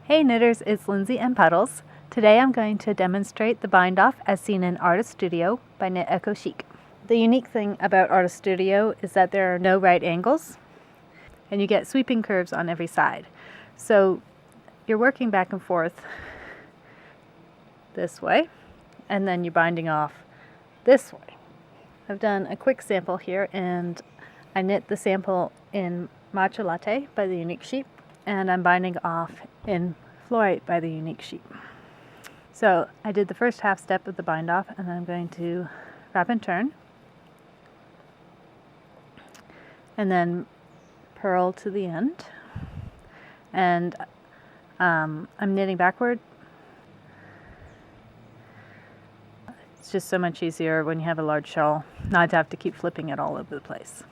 Hey knitters, it's Lindsay and Puddles. Today I'm going to demonstrate the bind off as seen in Artist Studio by Knit Echo Chic. The unique thing about Artist Studio is that there are no right angles and you get sweeping curves on every side. So you're working back and forth this way and then you're binding off this way. I've done a quick sample here and I knit the sample in Matcha Latte by the Unique Sheep, and I'm binding off in Fluorite by the Unique Sheep. So I did the first half step of the bind off, and I'm going to wrap and turn, and then purl to the end, and I'm knitting backward. It's just so much easier when you have a large shawl not to have to keep flipping it all over the place.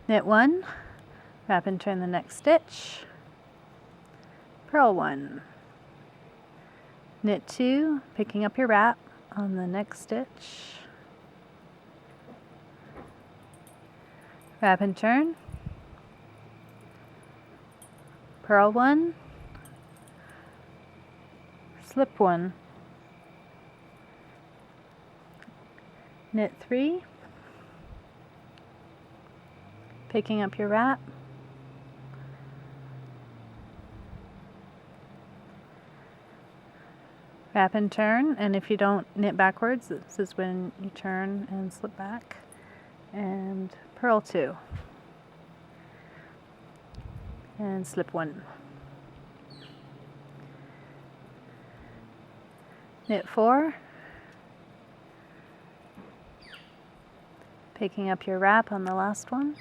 Knit 1, wrap and turn the next stitch, purl 1, knit 2, picking up your wrap on the next stitch, wrap and turn, purl 1, slip 1, knit 3, picking up your wrap, wrap and turn, and if you don't knit backwards, this is when you turn and slip back, and purl 2, and slip 1. Knit 4, picking up your wrap on the last one.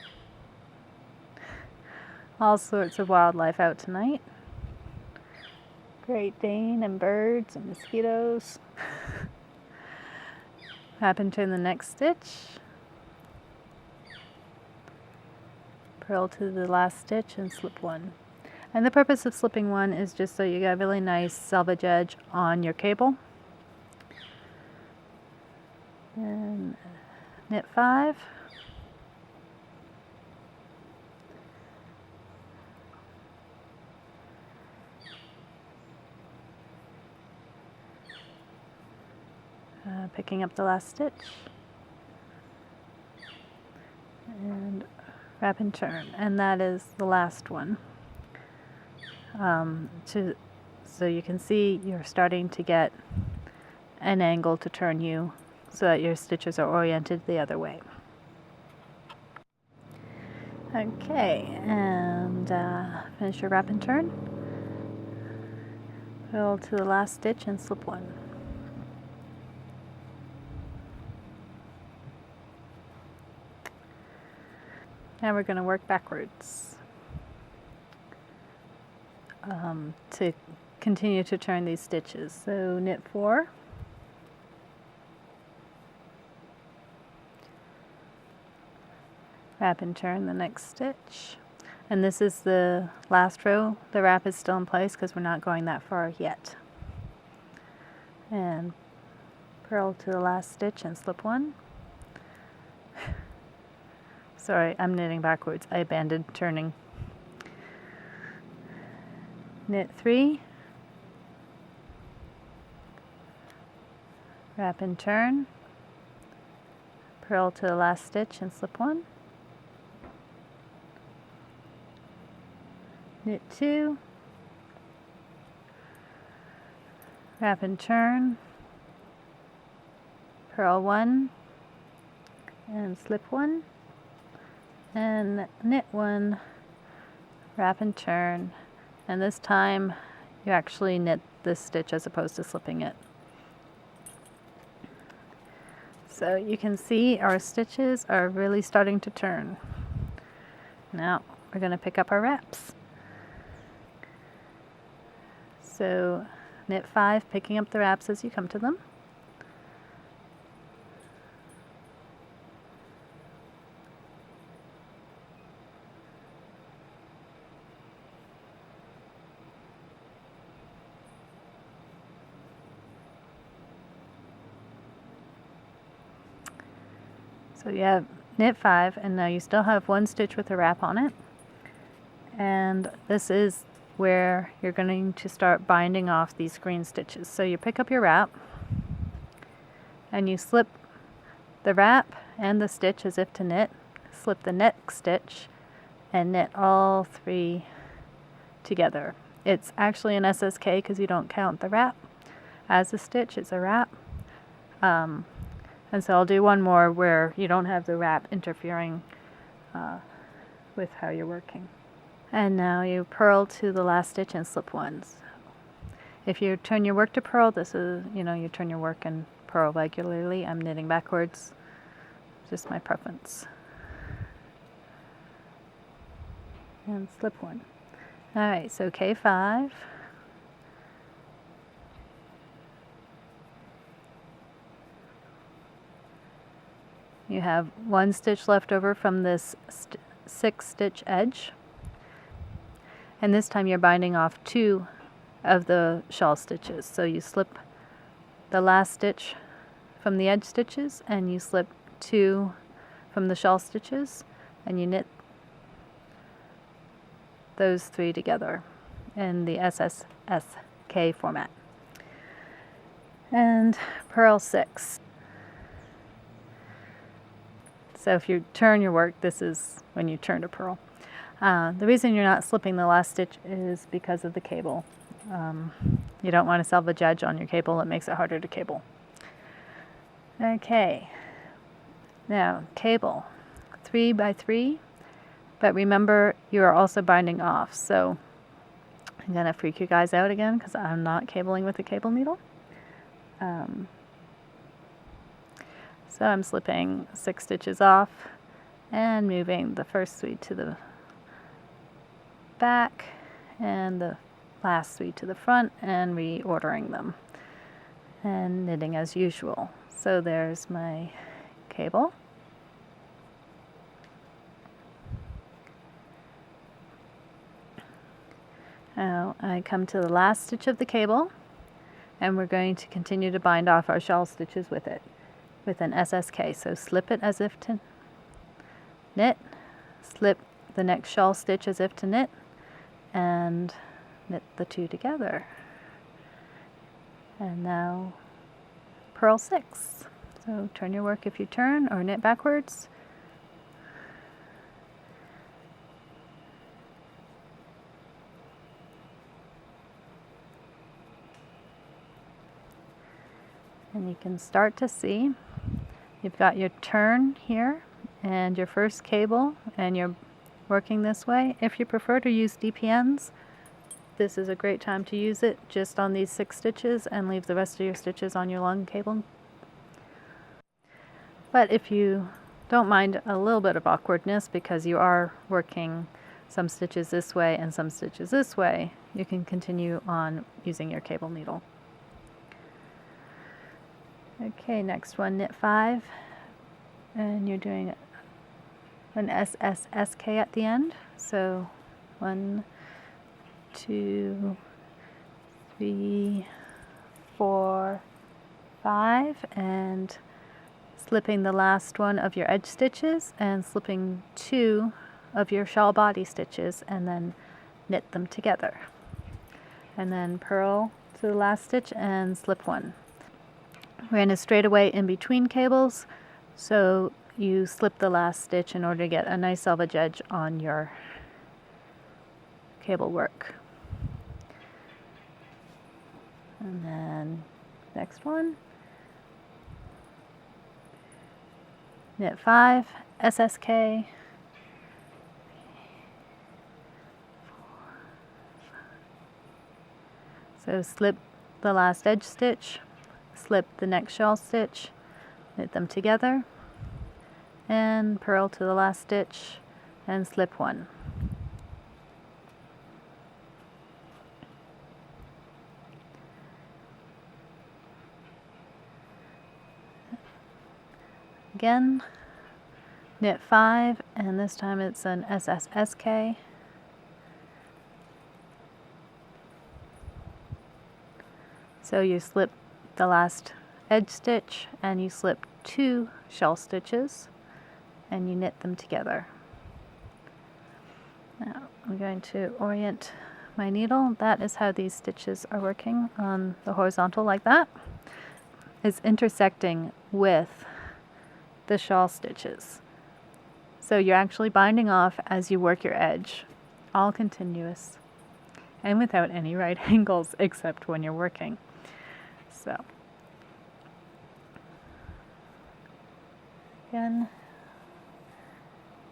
All sorts of wildlife out tonight. Great Dane and birds and mosquitoes. Wrap and turn the next stitch. Purl to the last stitch and slip 1. And the purpose of slipping 1 is just so you get a really nice selvage edge on your cable. And knit 5. Picking up the last stitch, and wrap and turn, and that is the last one. So you can see you're starting to get an angle to turn you so that your stitches are oriented the other way. Okay, and finish your wrap and turn, purl to the last stitch and slip 1. Now we're going to work backwards to continue to turn these stitches. So knit 4, wrap and turn the next stitch, and this is the last row. The wrap is still in place because we're not going that far yet. And purl to the last stitch and slip 1. Sorry, I'm knitting backwards. I abandoned turning. Knit 3, wrap and turn, purl to the last stitch and slip 1. Knit 2, wrap and turn, purl 1 and slip 1. And knit 1, wrap and turn, and this time you actually knit this stitch as opposed to slipping it. So you can see our stitches are really starting to turn. Now we're going to pick up our wraps. So knit 5, picking up the wraps as you come to them. So you have knit 5, and now you still have 1 stitch with a wrap on it. And this is where you're going to start binding off these green stitches. So you pick up your wrap and you slip the wrap and the stitch as if to knit, slip the next stitch, and knit all 3 together. It's actually an SSK because you don't count the wrap as a stitch, it's a wrap. And so I'll do one more where you don't have the wrap interfering with how you're working. And now you purl to the last stitch and slip 1. So if you turn your work to purl, this is, you turn your work and purl regularly. I'm knitting backwards, just my preference. And slip 1. Alright, so K5. You have 1 stitch left over from this 6 stitch edge. And this time you're binding off 2 of the shawl stitches. So you slip the last stitch from the edge stitches and you slip 2 from the shawl stitches and you knit those 3 together in the SSK format. And purl 6. So if you turn your work, this is when you turn to purl. The reason you're not slipping the last stitch is because of the cable. You don't want to salvage edge on your cable, it makes it harder to cable. Okay, now cable 3 by 3, but remember you are also binding off. So I'm going to freak you guys out again because I'm not cabling with a cable needle. So I'm slipping 6 stitches off and moving the first 3 to the back and the last 3 to the front and reordering them and knitting as usual. So there's my cable. Now I come to the last stitch of the cable and we're going to continue to bind off our shawl stitches with it with an SSK. So slip it as if to knit, slip the next shawl stitch as if to knit, and knit the 2 together. And now purl 6. So turn your work if you turn, or knit backwards. And you can start to see you've got your turn here and your first cable, and you're working this way. If you prefer to use DPNs, this is a great time to use it just on these 6 stitches and leave the rest of your stitches on your long cable. But if you don't mind a little bit of awkwardness because you are working some stitches this way and some stitches this way, you can continue on using your cable needle. Okay, next one, knit 5, and you're doing an SSK at the end. So 1, 2, 3, 4, 5, and slipping the last one of your edge stitches and slipping 2 of your shawl body stitches and then knit them together. And then purl to the last stitch and slip 1. We're in a straightaway in between cables, so you slip the last stitch in order to get a nice selvage edge on your cable work. And then next one, knit 5, SSK, 4, 5. So slip the last edge stitch, slip the next shawl stitch, knit them together, and purl to the last stitch and slip 1. Again, knit 5, and this time it's an SSK. So you slip the last edge stitch and you slip 2 shawl stitches and you knit them together. Now I'm going to orient my needle. That is how these stitches are working on the horizontal, like that. It's intersecting with the shawl stitches. So you're actually binding off as you work your edge, all continuous and without any right angles except when you're working. So again,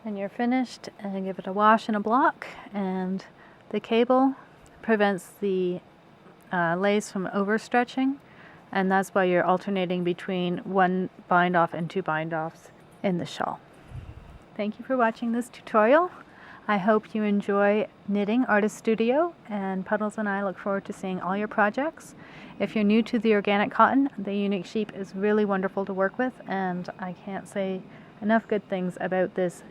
when you're finished, and give it a wash and a block, and the cable prevents the lace from overstretching, and that's why you're alternating between one bind off and two bind offs in the shawl. Thank you for watching this tutorial. I hope you enjoy knitting Artist Studio, and Puddles and I look forward to seeing all your projects. If you're new to the organic cotton, the Unique Sheep is really wonderful to work with, and I can't say enough good things about this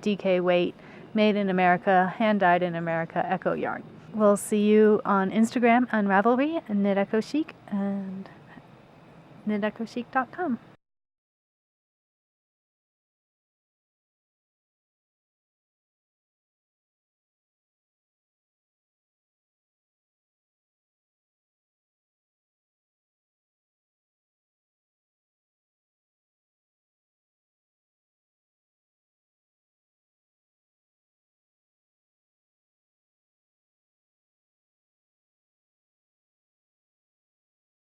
DK weight, made in America, hand dyed in America Echo yarn. We'll see you on Instagram and Ravelry and Knit Echo Chic and knetechochic.com.